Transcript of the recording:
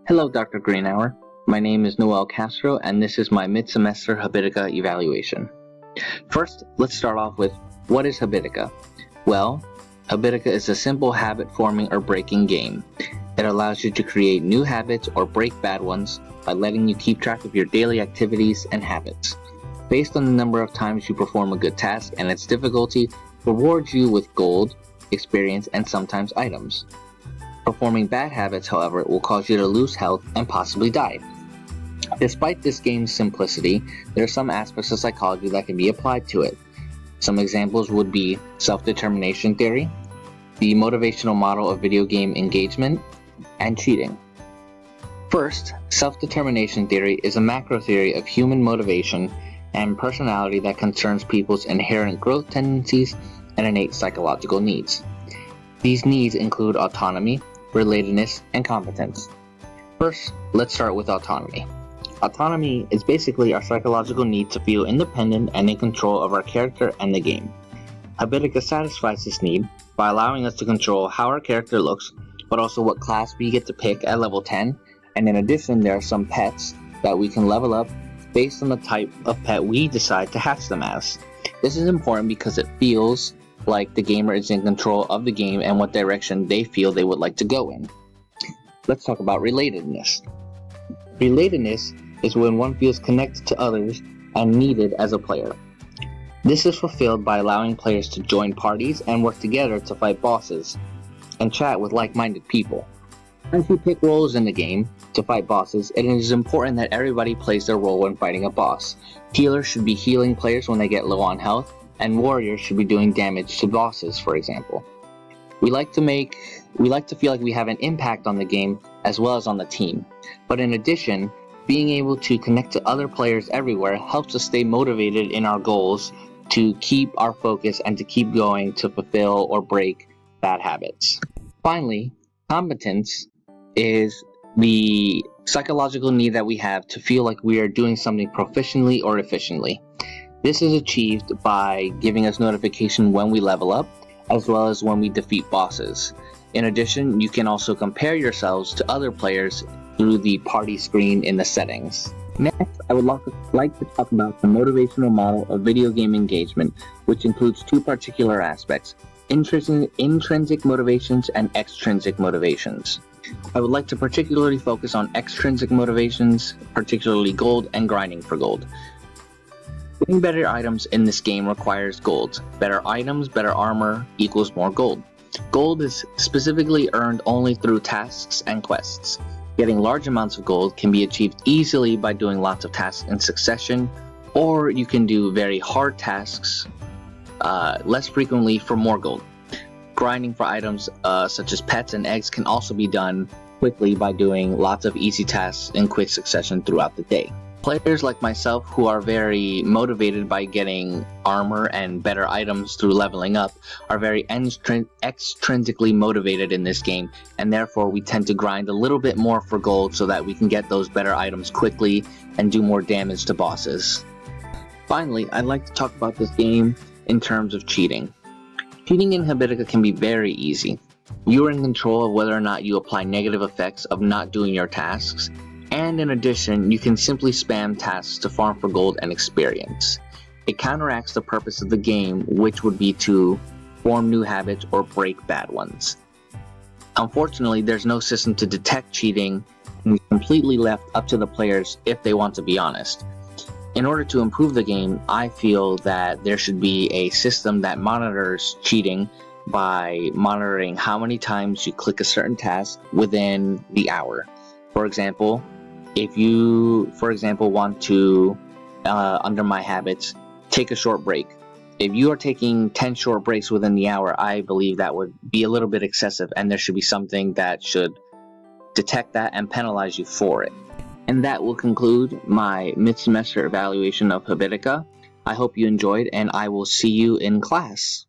Hello, Dr. Greenhour. My name is Noel Castro, and this is my mid-semester Habitica Evaluation. First, let's start off with, what is Habitica? Well, Habitica is a simple habit-forming or breaking game. It allows you to create new habits or break bad ones by letting you keep track of your daily activities and habits. Based on the number of times you perform a good task and its difficulty, rewards you with gold, experience, and sometimes items. Performing bad habits, however, will cause you to lose health and possibly die. Despite this game's simplicity, there are some aspects of psychology that can be applied to it. Some examples would be self-determination theory, the motivational model of video game engagement, and cheating. First, self-determination theory is a macro theory of human motivation and personality that concerns people's inherent growth tendencies and innate psychological needs. These needs include autonomy, relatedness, and competence. First, let's start with autonomy. Autonomy is basically our psychological need to feel independent and in control of our character and the game. Habitica satisfies this need by allowing us to control how our character looks, but also what class we get to pick at level 10, and in addition there are some pets that we can level up based on the type of pet we decide to hatch them as. This is important because it feels like the gamer is in control of the game and what direction they feel they would like to go in. Let's talk about relatedness. Relatedness is when one feels connected to others and needed as a player. This is fulfilled by allowing players to join parties and work together to fight bosses and chat with like-minded people. As you pick roles in the game to fight bosses, it is important that everybody plays their role when fighting a boss. Healers should be healing players when they get low on health, and warriors should be doing damage to bosses, for example. We like to feel like we have an impact on the game as well as on the team. But in addition, being able to connect to other players everywhere helps us stay motivated in our goals to keep our focus and to keep going to fulfill or break bad habits. Finally, competence is the psychological need that we have to feel like we are doing something proficiently or efficiently. This is achieved by giving us notification when we level up, as well as when we defeat bosses. In addition, you can also compare yourselves to other players through the party screen in the settings. Next, I would like to talk about the motivational model of video game engagement, which includes two particular aspects: intrinsic motivations and extrinsic motivations. I would like to particularly focus on extrinsic motivations, particularly gold and grinding for gold. Getting better items in this game requires gold. Better items, better armor equals more gold. Gold is specifically earned only through tasks and quests. Getting large amounts of gold can be achieved easily by doing lots of tasks in succession, or you can do very hard tasks less frequently for more gold. Grinding for items such as pets and eggs can also be done quickly by doing lots of easy tasks in quick succession throughout the day. Players like myself who are very motivated by getting armor and better items through leveling up are very extrinsically motivated in this game, and therefore we tend to grind a little bit more for gold so that we can get those better items quickly and do more damage to bosses. Finally, I'd like to talk about this game in terms of cheating. Cheating in Habitica can be very easy. You are in control of whether or not you apply negative effects of not doing your tasks, and in addition, you can simply spam tasks to farm for gold and experience. It counteracts the purpose of the game, which would be to form new habits or break bad ones. Unfortunately, there's no system to detect cheating, and it's completely left up to the players if they want to be honest. In order to improve the game, I feel that there should be a system that monitors cheating by monitoring how many times you click a certain task within the hour. For example, if you, want to, under my habits, take a short break. If you are taking 10 short breaks within the hour, I believe that would be a little bit excessive, and there should be something that should detect that and penalize you for it. And that will conclude my mid-semester evaluation of Habitica. I hope you enjoyed, and I will see you in class.